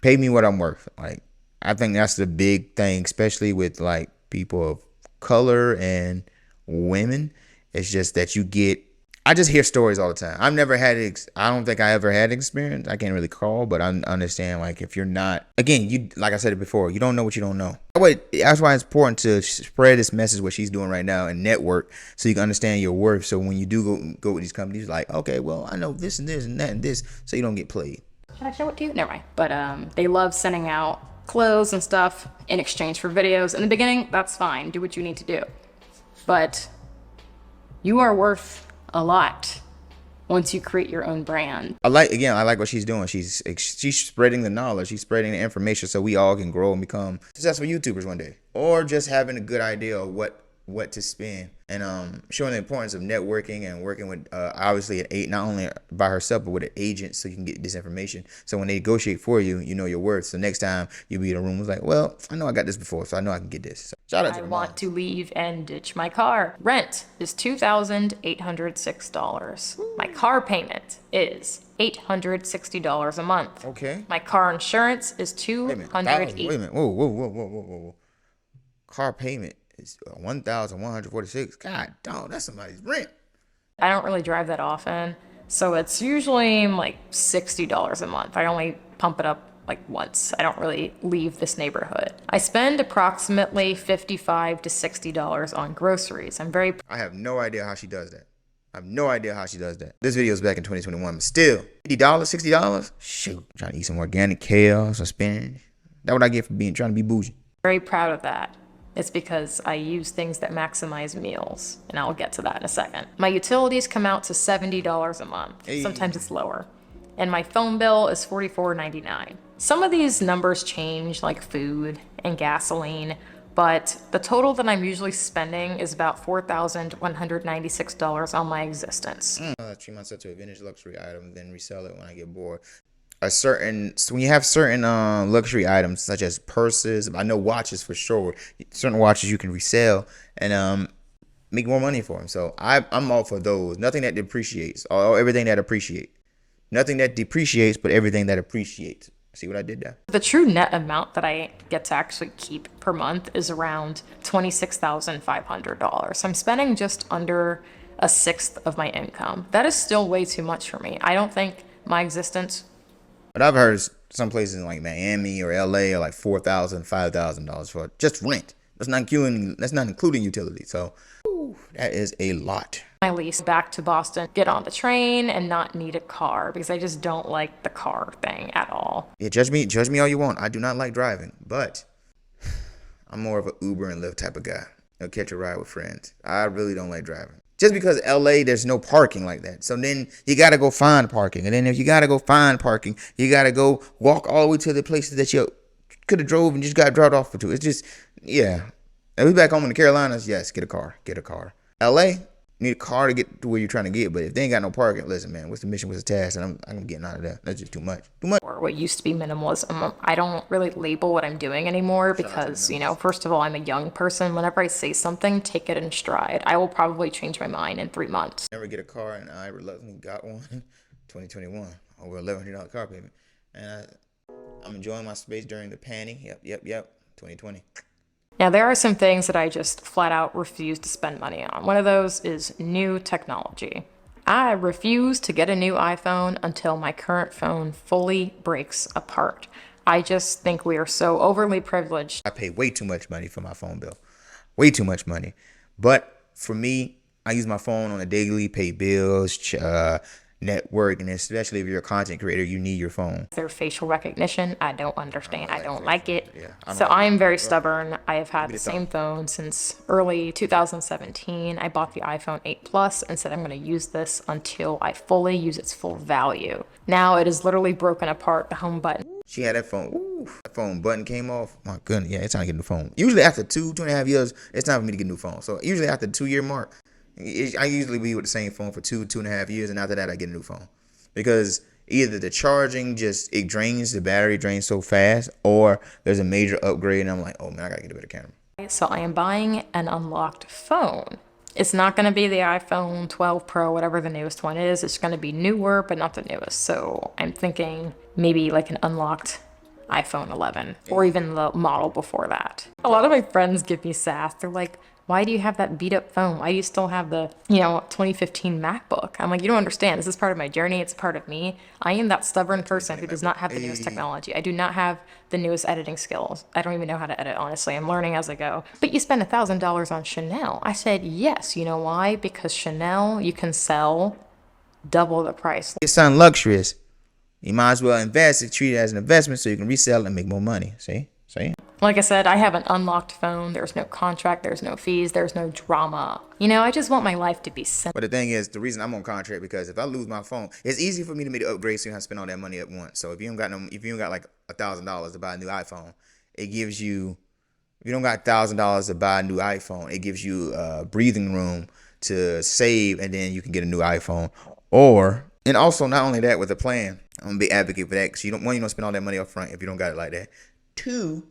Pay me what I'm worth. Like, I think that's the big thing, especially with like people of color and women. It's just that you get. I just hear stories all the time. I've never had. I don't think I ever had experience. I can't really call, but I understand. Like, if you're not, again, you like I said it before. You don't know what you don't know. That's why it's important to spread this message, what she's doing right now, and network, so you can understand your worth. So when you do go with these companies, like, okay, well, I know this and this and that and this, so you don't get played. Should I show it to you? Never mind. But they love sending out clothes and stuff in exchange for videos. In the beginning, that's fine. Do what you need to do. But you are worth a lot once you create your own brand. I like what she's doing. She's spreading the knowledge. She's spreading the information so we all can grow and become successful YouTubers one day, or just having a good idea of what to spend, and showing the importance of networking and working with obviously not only by herself but with an agent, so you can get this information. So when they negotiate for you, you know your worth. So next time you be in a room, it's like, well, I know I got this before, so I know I can get this. So shout out to I want to leave and ditch my car. Rent is $2,806. My car payment is $860 a month. Okay. My car insurance is $280. Wait a minute. Whoa. Car payment is 1,146. God, dog, that's somebody's rent. I don't really drive that often, so it's usually like $60 a month. I only pump it up like once. I don't really leave this neighborhood. I spend approximately $55 to $60 on groceries. I have no idea how she does that. This video is back in 2021, but still, $50, $60? Shoot, I'm trying to eat some organic kale, some spinach. That's what I get for trying to be bougie. Very proud of that. It's because I use things that maximize meals, and I'll get to that in a second. My utilities come out to $70 a month. Hey. Sometimes it's lower. And my phone bill is $44.99. Some of these numbers change, like food and gasoline, but the total that I'm usually spending is about $4,196 on my existence. Treat myself to a vintage luxury item, then resell it when I get bored. So when you have certain luxury items such as purses, I know watches for sure, certain watches you can resell and make more money for them. So I'm all for those. Nothing that depreciates, or everything that appreciates. Nothing that depreciates, but everything that appreciates. See what I did there? The true net amount that I get to actually keep per month is around $26,500. I'm spending just under a sixth of my income. That is still way too much for me. I don't think my existence. But I've heard some places in like Miami or LA are like $4,000, $5,000 for just rent. That's not including utilities. So that is a lot. My lease back to Boston, get on the train and not need a car because I just don't like the car thing at all. Yeah, judge me all you want. I do not like driving, but I'm more of an Uber and Lyft type of guy. I'll catch a ride with friends. I really don't like driving. Just because LA, there's no parking like that. So then you got to go find parking. And then if you got to go find parking, you got to go walk all the way to the places that you could have drove and just got dropped off to. It's just, yeah. And we back home in the Carolinas, yes, get a car. LA, you need a car to get to where you're trying to get. But if they ain't got no parking, listen, man, what's the mission, what's the task? And I'm getting out of that. That's just too much. Or what used to be minimalism. I don't really label what I'm doing anymore because, first of all, I'm a young person. Whenever I say something, take it in stride. I will probably change my mind in 3 months. Never get a car, and I reluctantly got one 2021, over $1,100 car payment. And I'm enjoying my space during the panning. Yep, 2020. Now, there are some things that I just flat out refuse to spend money on. One of those is new technology. I refuse to get a new iPhone until my current phone fully breaks apart. I just think we are so overly privileged. I pay way too much money for my phone bill. Way too much money. But for me, I use my phone on a daily, pay bills, network, and especially if you're a content creator, you need your phone. Their facial recognition, I don't understand. I don't like it. So I am very stubborn. I have had the same phone since early 2017. I bought the iPhone 8 Plus and said I'm going to use this until I fully use its full value. Now it is literally broken apart, the home button. She had that phone. Ooh, that phone button came off. My goodness, yeah, it's time to get a new phone. Usually after 2.5 years, it's time for me to get a new phone. So usually after the 2-year mark, I usually be with the same phone for 2.5 years, and after that, I get a new phone. Because either the charging the battery drains so fast, or there's a major upgrade, and I'm like, oh man, I gotta get a better camera. So I am buying an unlocked phone. It's not going to be the iPhone 12 Pro, whatever the newest one is. It's going to be newer, but not the newest. So I'm thinking maybe like an unlocked iPhone 11 or even the model before that. A lot of my friends give me sass. They're like, why do you have that beat up phone? Why do you still have the, 2015 MacBook? I'm like, you don't understand. This is part of my journey. It's part of me. I am that stubborn person who does not have the newest technology. I do not have the newest editing skills. I don't even know how to edit, honestly. I'm learning as I go. But you spend $1,000 on Chanel. I said, yes. You know why? Because Chanel, you can sell double the price. It's something luxurious. You might as well invest it, treat it as an investment so you can resell it and make more money. See? Like I said, I have an unlocked phone. There's no contract. There's no fees. There's no drama. I just want my life to be simple. But the thing is, the reason I'm on contract because if I lose my phone, it's easy for me to make the upgrade so you don't have to spend all that money at once. So if you don't got like $1,000 to buy a new iPhone, it gives you. If you don't got $1,000 to buy a new iPhone, it gives you breathing room to save, and then you can get a new iPhone. And also not only that, with a plan, I'm gonna be advocate for that because you don't spend all that money up front if you don't got it like that. Two,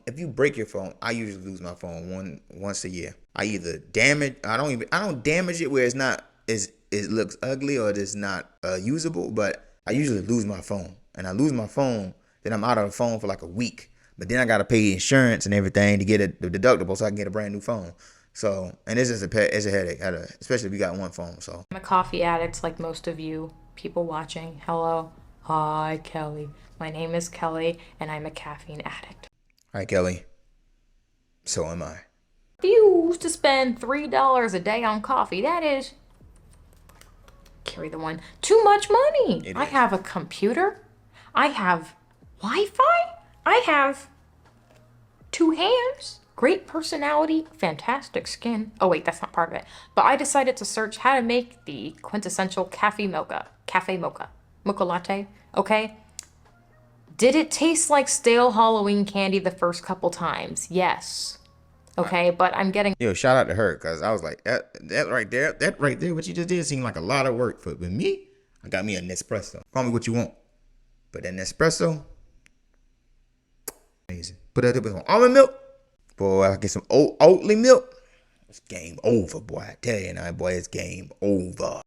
if you break your phone, I usually lose my phone once a year. I either damage, I don't damage it where it looks ugly or it's not usable, but I usually lose my phone. And I lose my phone, then I'm out of the phone for like a week. But then I gotta pay insurance and everything to get the deductible so I can get a brand new phone. So, and it's a headache, especially if you got one phone. So I'm a coffee addict like most of you people watching. Hello. Hi, Kelly. My name is Kelly, and I'm a caffeine addict. Hi, Kelly. So am I. If you used to spend $3 a day on coffee, that is, carry the one, too much money. I have a computer. I have Wi-Fi. I have 2 hands. Great personality, fantastic skin. Oh wait, that's not part of it. But I decided to search how to make the quintessential cafe mocha latte, okay? Did it taste like stale Halloween candy the first couple times? Yes. Okay, but I'm getting... Yo, shout out to her, because I was like, that right there, what you just did seemed like a lot of work. But with me, I got me a Nespresso. Call me what you want. But that Nespresso, amazing. Put that up with some almond milk. Boy, I get some Oatly milk. It's game over, boy. I tell you now, boy, it's game over.